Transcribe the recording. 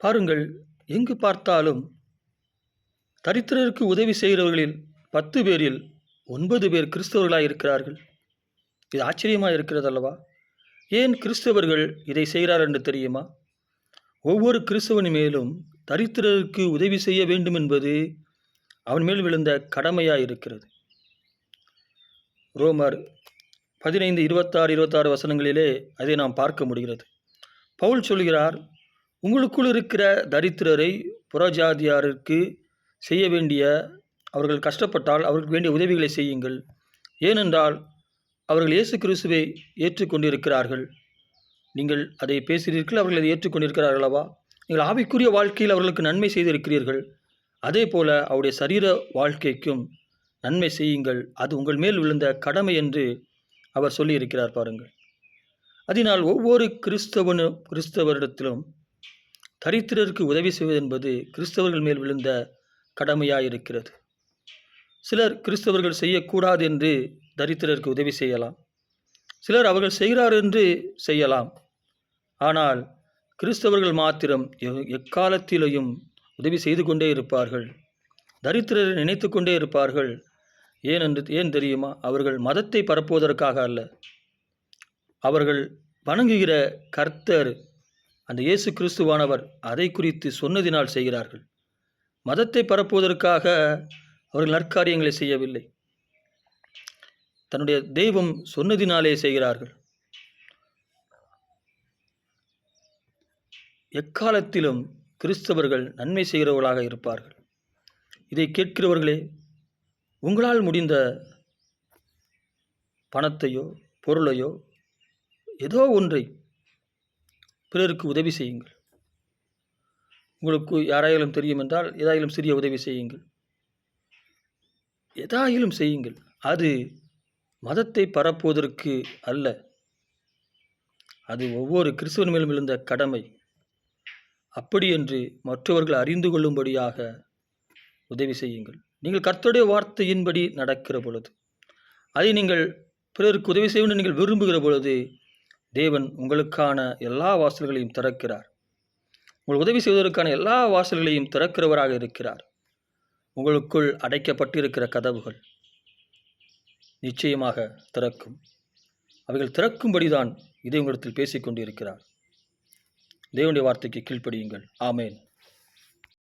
பாருங்கள், எங்கு பார்த்தாலும் தரித்திரருக்கு உதவி செய்கிறவர்களில் 10 பேரில் 9 பேர் கிறிஸ்தவர்களாக இருக்கிறார்கள். இது ஆச்சரியமாக இருக்கிறது அல்லவா? ஏன் கிறிஸ்தவர்கள் இதை செய்கிறார் என்று தெரியுமா? ஒவ்வொரு கிறிஸ்தவன் மேலும் தரித்திரருக்கு உதவி செய்ய வேண்டும் என்பது அவன் மேல் விழுந்த கடமையாக இருக்கிறது. ரோமர் 15, 26 வசனங்களிலே அதை நாம் பார்க்க முடிகிறது. பவுல் சொல்கிறார், உங்களுக்குள் இருக்கிற தரித்திரரை புறஜாதியாருக்கு செய்ய வேண்டிய, அவர்கள் கஷ்டப்பட்டால் அவர்களுக்கு வேண்டிய உதவிகளை செய்யுங்கள். ஏனென்றால் அவர்கள் இயேசு கிறிஸ்துவை ஏற்றுக்கொண்டிருக்கிறார்கள். நீங்கள் அதை பேசுகிறீர்கள், அவர்கள் அதை ஏற்றுக்கொண்டிருக்கிறார்கள் அல்லவா? நீங்கள் ஆவிக்குரிய வாழ்க்கையில் அவர்களுக்கு நன்மை செய்திருக்கிறீர்கள். அதே போல அவருடைய சரீர வாழ்க்கைக்கும் நன்மை செய்யுங்கள். அது உங்கள் மேல் விழுந்த கடமை என்று அவர் சொல்லியிருக்கிறார். பாருங்கள், அதனால் ஒவ்வொரு கிறிஸ்தவரிடத்திலும் தரித்திரருக்கு உதவி செய்வது என்பது கிறிஸ்தவர்கள் மேல் விழுந்த கடமையாயிருக்கிறது. சிலர் கிறிஸ்தவர்கள் செய்யக்கூடாது என்று தரித்திரருக்கு உதவி செய்யலாம். சிலர் அவர்கள் செய்கிறார் என்று செய்யலாம். ஆனால் கிறிஸ்தவர்கள் மாத்திரம் எக்காலத்திலையும் உதவி செய்து கொண்டே இருப்பார்கள். தரித்திரரை நினைத்து கொண்டே இருப்பார்கள். ஏன் தெரியுமா? அவர்கள் மதத்தை பரப்புவதற்காக அல்ல. அவர்கள் வணங்குகிற கர்த்தர், அந்த இயேசு கிறிஸ்துவானவர், அதை குறித்து சொன்னதினால் செய்கிறார்கள். மதத்தை பரப்புவதற்காக அவர்கள் நற்காரியங்களை செய்யவில்லை. தன்னுடைய தெய்வம் சொன்னதினாலே செய்கிறார்கள். எக்காலத்திலும் கிறிஸ்தவர்கள் நன்மை செய்கிறவர்களாக இருப்பார்கள். இதை கேட்கிறவர்களே, உங்களால் முடிந்த பணத்தையோ பொருளையோ ஏதோ ஒன்றை பிறருக்கு உதவி செய்யுங்கள். உங்களுக்கு யாராயிலும் தெரியும் என்றால் ஏதாயிலும் சிறிய உதவி செய்யுங்கள். ஏதாயிலும் செய்யுங்கள். அது மதத்தை பரப்புவதற்கு அல்ல. அது ஒவ்வொரு கிறிஸ்தவன் மேலும் விழுந்த கடமை. அப்படி என்று மற்றவர்கள் அறிந்து கொள்ளும்படியாக உதவி செய்யுங்கள். நீங்கள் கர்த்தருடைய வார்த்தையின்படி நடக்கிற பொழுது, அதை நீங்கள் பிறருக்கு உதவி செய்ய வேண்டும் நீங்கள் விரும்புகிற பொழுது, தேவன் உங்களுக்கான எல்லா வாசல்களையும் திறக்கிறார். உங்கள் உதவி செய்வதற்கான எல்லா வாசல்களையும் திறக்கிறவராக இருக்கிறார். உங்களுக்குள் அடைக்கப்பட்டிருக்கிற கதவுகள் நிச்சயமாக திறக்கும். அவைகள் திறக்கும்படிதான் இதை உங்களிடத்தில் பேசிக்கொண்டிருக்கிறார். தேவனுடைய வார்த்தைக்கு கீழ்ப்படியுங்கள். ஆமேன்.